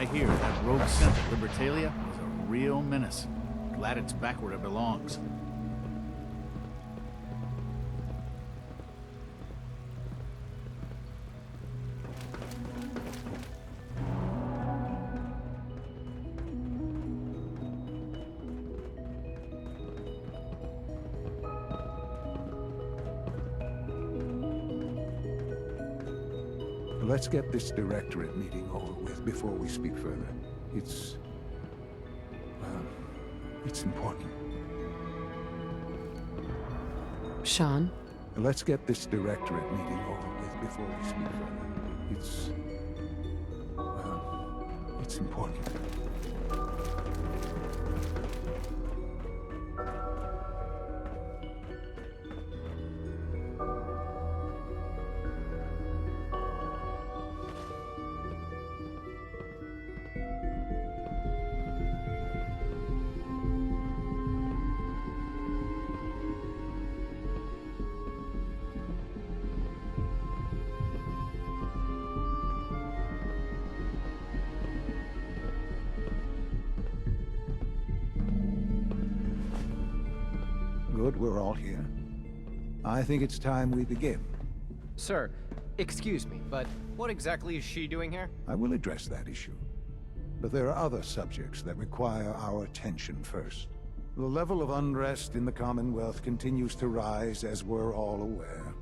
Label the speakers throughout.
Speaker 1: I hear, that rogue scent of Libertalia is a real menace. Glad it's back where it belongs.
Speaker 2: Let's get this directorate meeting over with before we speak further. It's important.
Speaker 3: Sean?
Speaker 2: Let's get this directorate meeting over with before we speak further. It's important. Good, we're all here. I think it's time we begin.
Speaker 4: Sir, excuse me, but what exactly is she doing here?
Speaker 2: I will address that issue. But there are other subjects that require our attention first. The level of unrest in the Commonwealth continues to rise, as we're all aware.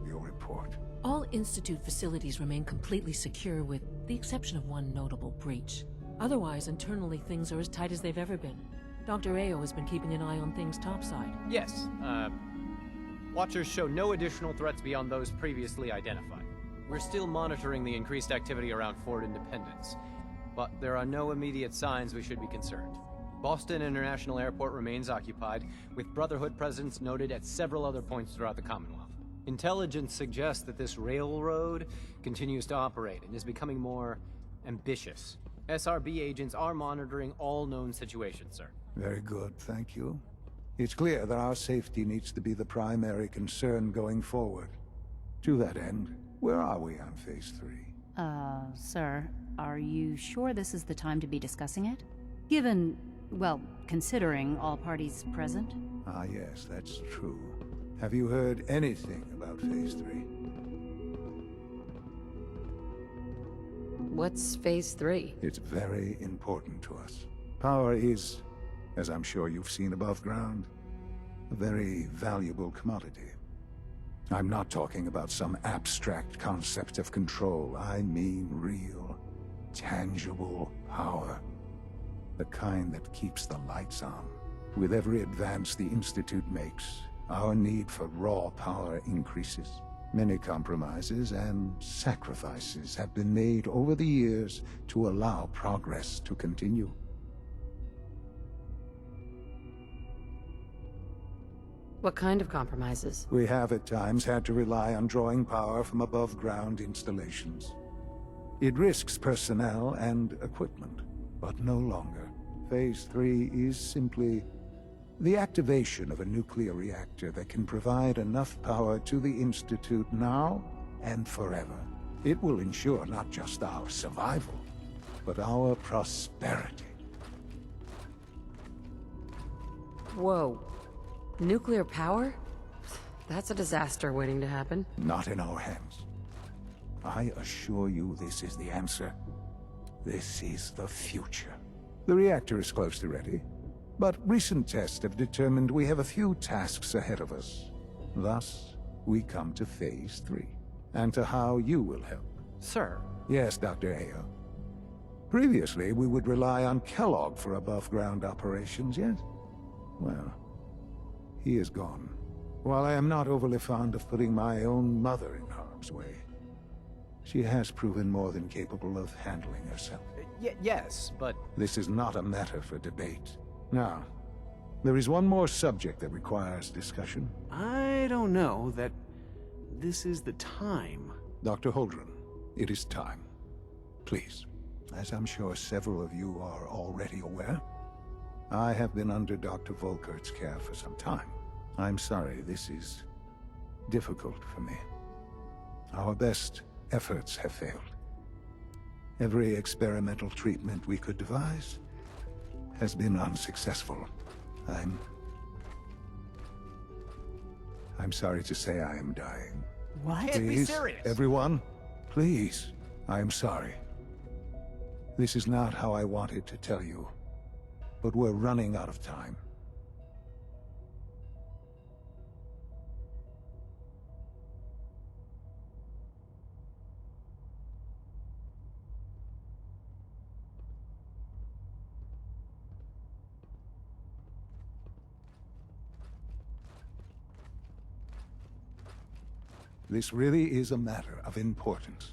Speaker 2: Your report.
Speaker 3: All Institute facilities remain completely secure with the exception of one notable breach. Otherwise, internally things are as tight as they've ever been. Dr. Ayo has been keeping an eye on things topside.
Speaker 4: Yes, Watchers show no additional threats beyond those previously identified. We're still monitoring the increased activity around Fort Independence, but there are no immediate signs we should be concerned. Boston International Airport remains occupied, with Brotherhood presence noted at several other points throughout the Commonwealth. Intelligence suggests that this railroad continues to operate and is becoming more ambitious. SRB agents are monitoring all known situations, sir.
Speaker 2: Very good, thank you. It's clear that our safety needs to be the primary concern going forward. To that end, where are we on Phase 3?
Speaker 5: Sir, are you sure this is the time to be discussing it? Given, well, considering all parties present?
Speaker 2: Ah, yes, that's true. Have you heard anything about Phase 3?
Speaker 3: What's Phase 3?
Speaker 2: It's very important to us. Power is, as I'm sure you've seen above ground, a very valuable commodity. I'm not talking about some abstract concept of control. I mean real, tangible power. The kind that keeps the lights on. With every advance the Institute makes, our need for raw power increases. Many compromises and sacrifices have been made over the years to allow progress to continue.
Speaker 3: What kind of compromises?
Speaker 2: We have at times had to rely on drawing power from above-ground installations. It risks personnel and equipment, but no longer. Phase 3 is simply the activation of a nuclear reactor that can provide enough power to the Institute now and forever. It will ensure not just our survival, but our prosperity.
Speaker 3: Whoa. Nuclear power? That's a disaster waiting to happen.
Speaker 2: Not in our hands. I assure you this is the answer. This is the future. The reactor is close to ready, but recent tests have determined we have a few tasks ahead of us. Thus, we come to Phase 3, and to how you will help.
Speaker 4: Sir.
Speaker 2: Yes, Dr. Ayo. Previously, we would rely on Kellogg for above-ground operations, yes? Well, he is gone. While I am not overly fond of putting my own mother in harm's way, she has proven more than capable of handling herself.
Speaker 4: Yes, but...
Speaker 2: This is not a matter for debate. Now, there is one more subject that requires discussion.
Speaker 1: I don't know that this is the time.
Speaker 2: Dr. Holdren, it is time. Please. As I'm sure several of you are already aware, I have been under Dr. Volkert's care for some time. I'm sorry, this is difficult for me. Our best efforts have failed. Every experimental treatment we could devise has been unsuccessful. I'm sorry to say I am dying.
Speaker 5: What?
Speaker 4: Can't be
Speaker 2: Please,
Speaker 4: serious.
Speaker 2: everyone, please. I am sorry. This is not how I wanted to tell you, but we're running out of time. This really is a matter of importance.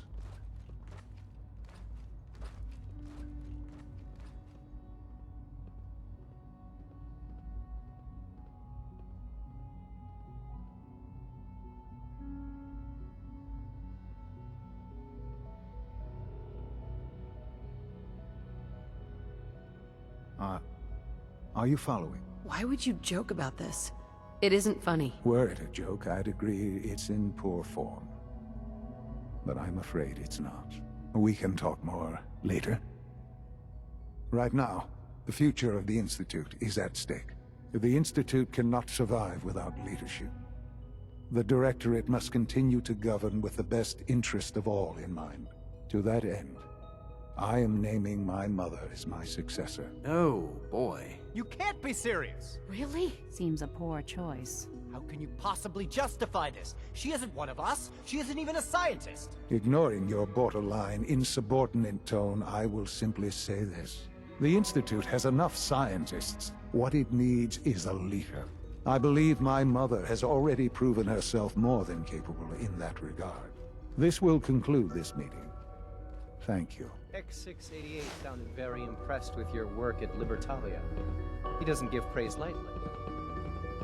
Speaker 2: Are you following?
Speaker 6: Why would you joke about this? It isn't funny.
Speaker 2: Were it a joke, I'd agree it's in poor form. But I'm afraid it's not. We can talk more later. Right now, the future of the Institute is at stake. The Institute cannot survive without leadership. The Directorate must continue to govern with the best interest of all in mind. To that end, I am naming my mother as my successor.
Speaker 7: Oh, boy.
Speaker 4: You can't be serious!
Speaker 6: Really?
Speaker 5: Seems a poor choice.
Speaker 4: How can you possibly justify this? She isn't one of us. She isn't even a scientist.
Speaker 2: Ignoring your borderline, insubordinate tone, I will simply say this. The Institute has enough scientists. What it needs is a leader. I believe my mother has already proven herself more than capable in that regard. This will conclude this meeting. Thank you.
Speaker 4: X688 sounded very impressed with your work at Libertalia. He doesn't give praise lightly.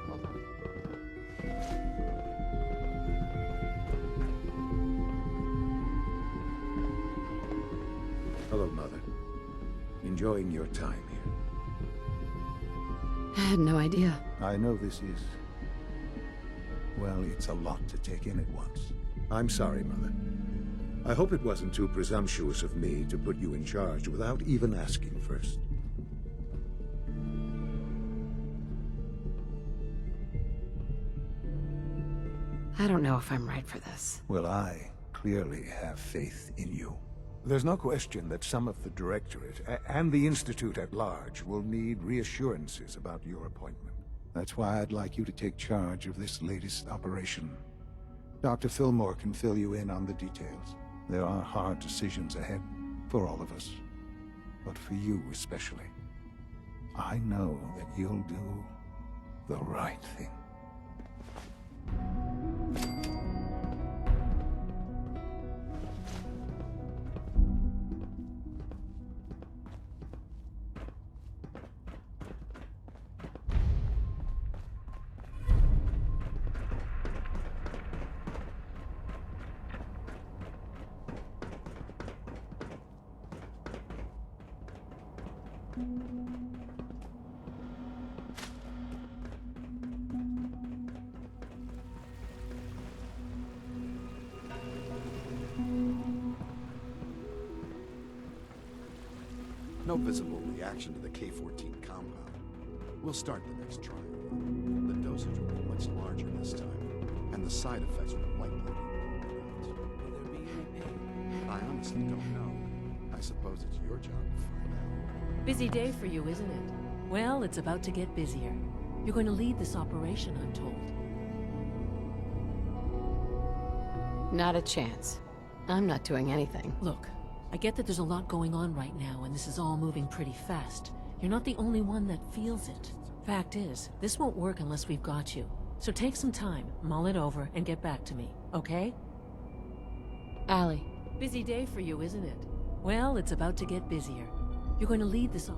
Speaker 4: Hold on.
Speaker 2: Hello, Mother. Enjoying your time here.
Speaker 6: I had no idea.
Speaker 2: I know this is... well, it's a lot to take in at once. I'm sorry, Mother. I hope it wasn't too presumptuous of me to put you in charge without even asking first.
Speaker 6: I don't know if I'm right for this.
Speaker 2: Well, I clearly have faith in you. There's no question that some of the Directorate and the Institute at large will need reassurances about your appointment. That's why I'd like you to take charge of this latest operation. Dr. Fillmore can fill you in on the details. There are hard decisions ahead for all of us, but for you especially. I know that you'll do the right thing.
Speaker 7: No visible reaction to the K-14 compound. We'll start the next trial. The dosage will be much larger this time, and the side effects will likely be more pronounced. Will there be any pain? I honestly don't know. I suppose it's your job to find out.
Speaker 3: Busy day for you, isn't it? Well, it's about to get busier. You're going to lead this operation, I'm told.
Speaker 6: Not a chance. I'm not doing anything.
Speaker 3: Look, I get that there's a lot going on right now, and this is all moving pretty fast. You're not the only one that feels it. Fact is, this won't work unless we've got you. So take some time, mull it over, and get back to me, okay?
Speaker 6: Allie,
Speaker 3: Busy day for you, isn't it? Well, it's about to get busier. You're going to lead this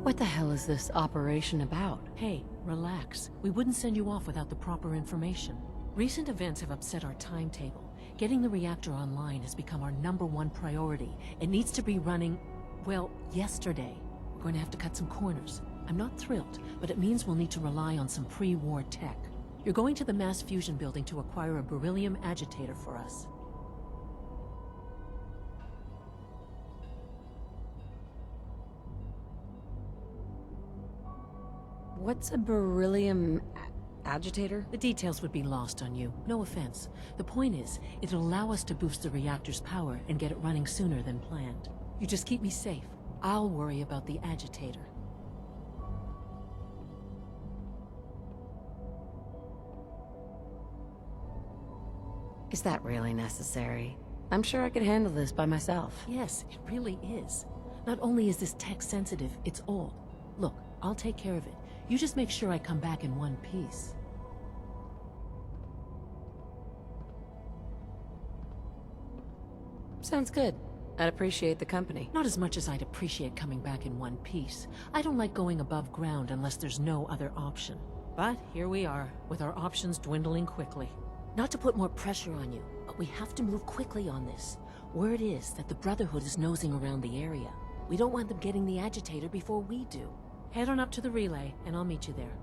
Speaker 6: what the hell is this operation about?
Speaker 3: Hey, relax. We wouldn't send you off without the proper information. Recent events have upset our timetable. Getting the reactor online has become our #1 priority. It needs to be running, well, yesterday. We're going to have to cut some corners. I'm not thrilled, but it means we'll need to rely on some pre-war tech. You're going to the Mass fusion building to acquire a beryllium agitator for us.
Speaker 6: What's a beryllium agitator?
Speaker 3: The details would be lost on you. No offense. The point is, it'll allow us to boost the reactor's power and get it running sooner than planned. You just keep me safe. I'll worry about the agitator.
Speaker 6: Is that really necessary? I'm sure I could handle this by myself.
Speaker 3: Yes, it really is. Not only is this tech sensitive, it's old. Look, I'll take care of it. You just make sure I come back in one piece.
Speaker 6: Sounds good. I'd appreciate the company.
Speaker 3: Not as much as I'd appreciate coming back in one piece. I don't like going above ground unless there's no other option. But here we are, with our options dwindling quickly. Not to put more pressure on you, but we have to move quickly on this. Word is that the Brotherhood is nosing around the area. We don't want them getting the agitator before we do. Head on up to the relay, and I'll meet you there.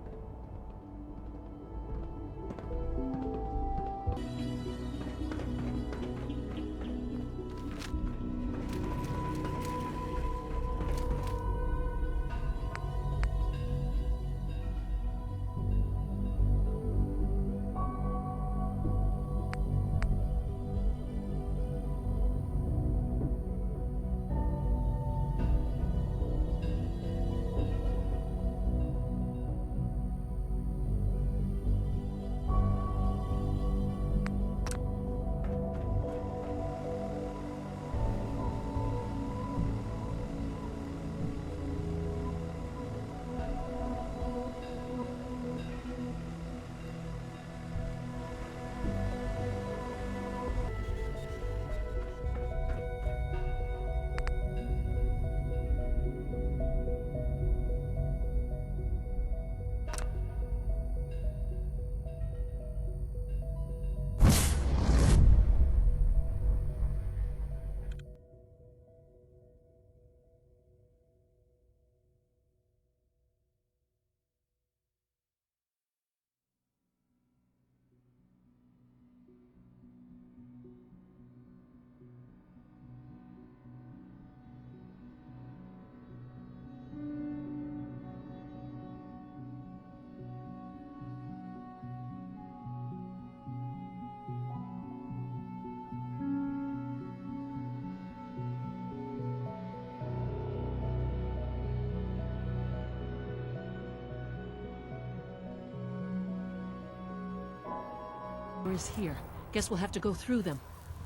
Speaker 3: Is here. Guess we'll have to go through them.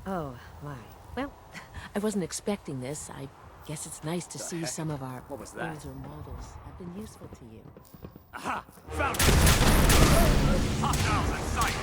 Speaker 6: Oh, my.
Speaker 3: Well, I wasn't expecting this. I guess it's nice to see some of our
Speaker 1: What was that?
Speaker 3: older models have been useful to you.
Speaker 1: Aha! Found it! Hostiles in sight!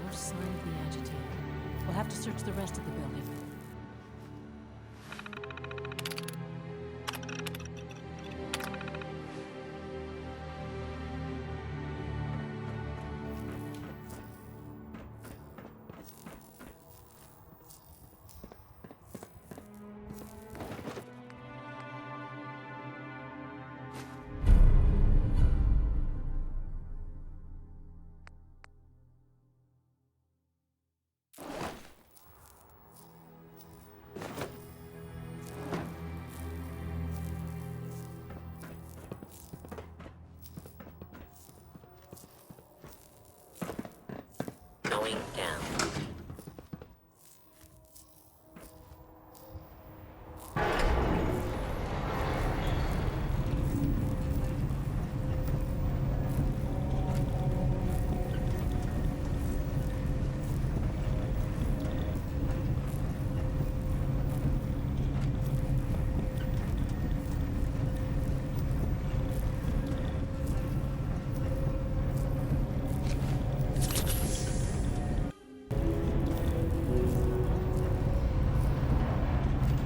Speaker 3: No sign of the agitator. We'll have to search the rest of the building.
Speaker 6: Going down.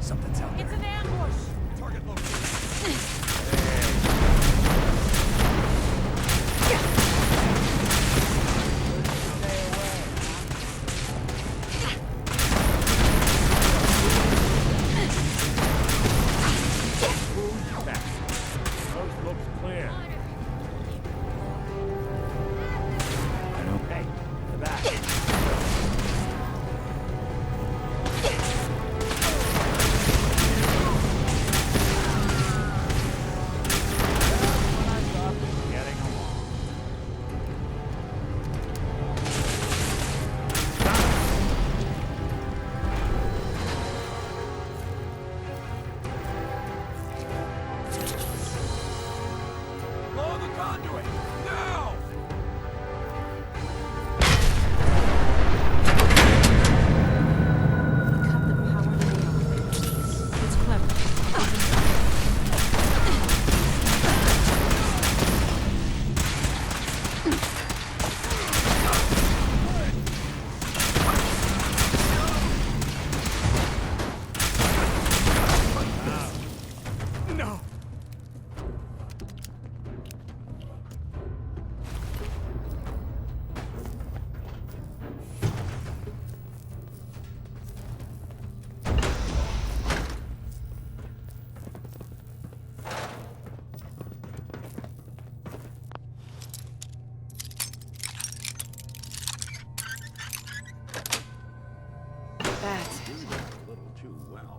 Speaker 8: Something's out there.
Speaker 3: It's an ambush!
Speaker 8: Target located.
Speaker 9: Coast looks clear. Hey, the back. Getting along.
Speaker 8: Blow the conduit! Now!
Speaker 3: Cut the power to the elevators. It's clever.
Speaker 8: No!
Speaker 6: That's
Speaker 9: Doing it a little too well.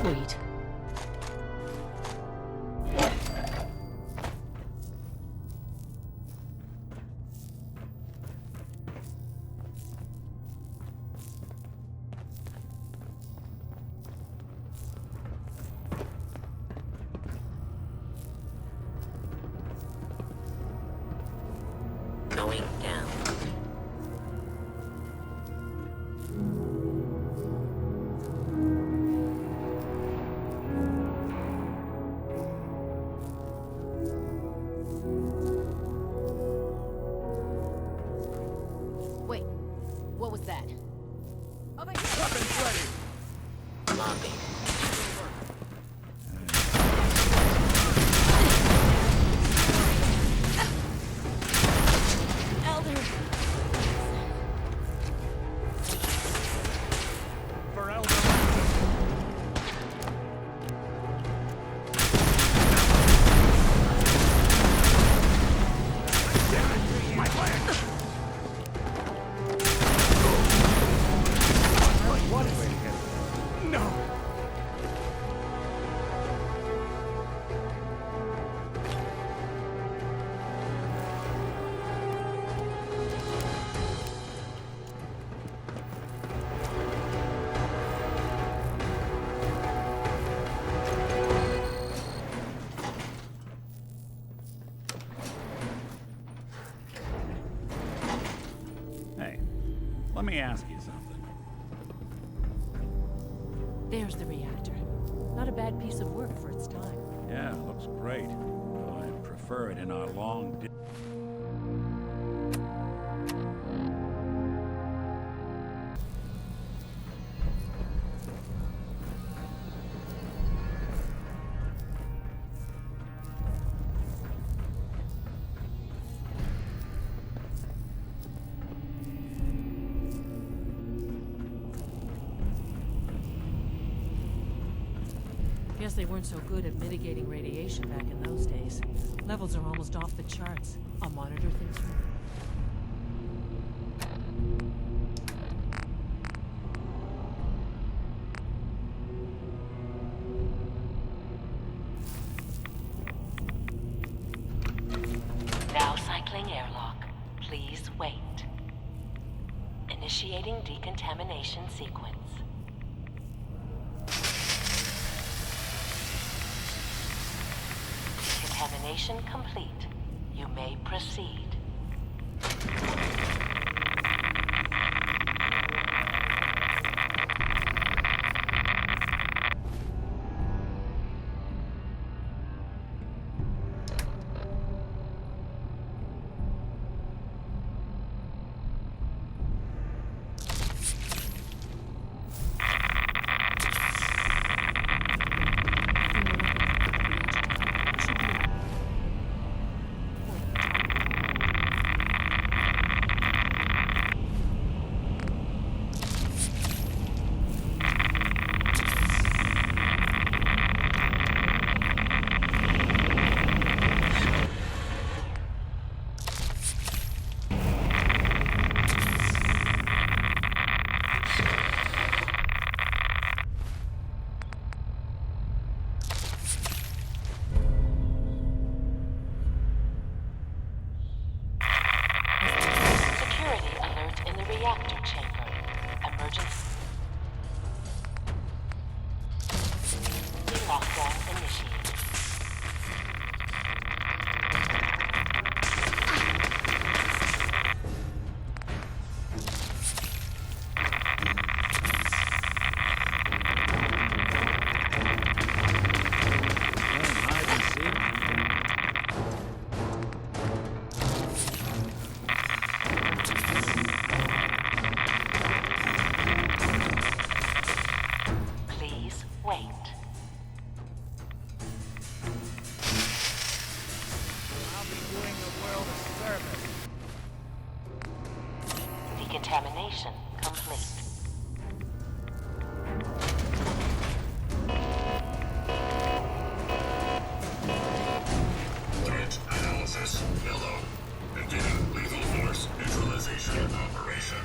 Speaker 3: Sweet.
Speaker 6: going down.
Speaker 5: Wait, what was that? Over here!
Speaker 8: Weapons ready!
Speaker 6: Lobby.
Speaker 3: Elder!
Speaker 8: For Elder. Damn it! My leg!
Speaker 9: What is it?
Speaker 8: No!
Speaker 9: Let me ask you something.
Speaker 3: There's the reactor. Not a bad piece of work for its time.
Speaker 9: Yeah, looks great. Though I'd prefer it in our long...
Speaker 3: Guess they weren't so good at mitigating radiation back in those days. Levels are almost off the charts. I'll monitor things from here.
Speaker 10: Now cycling airlock. Please wait. Initiating decontamination sequence. Decontamination complete. You may proceed. Security alert in the reactor chamber. Emergency. Lockdown initiated.
Speaker 9: Hide and seek.
Speaker 10: Please wait.
Speaker 8: I'll be doing the world a service.
Speaker 10: Decontamination complete.
Speaker 11: Threat analysis yellow. Beginning lethal force neutralization operation.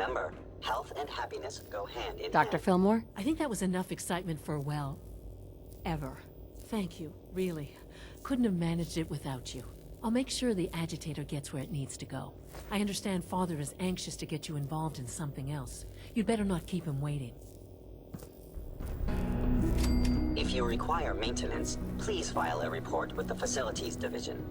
Speaker 12: Remember, health and happiness go hand in
Speaker 6: Dr.
Speaker 12: hand.
Speaker 6: Fillmore?
Speaker 3: I think that was enough excitement for, well, ever. Thank you, really. Couldn't have managed it without you. I'll make sure the agitator gets where it needs to go. I understand Father is anxious to get you involved in something else. You'd better not keep him waiting.
Speaker 12: If you require maintenance, please file a report with the Facilities Division.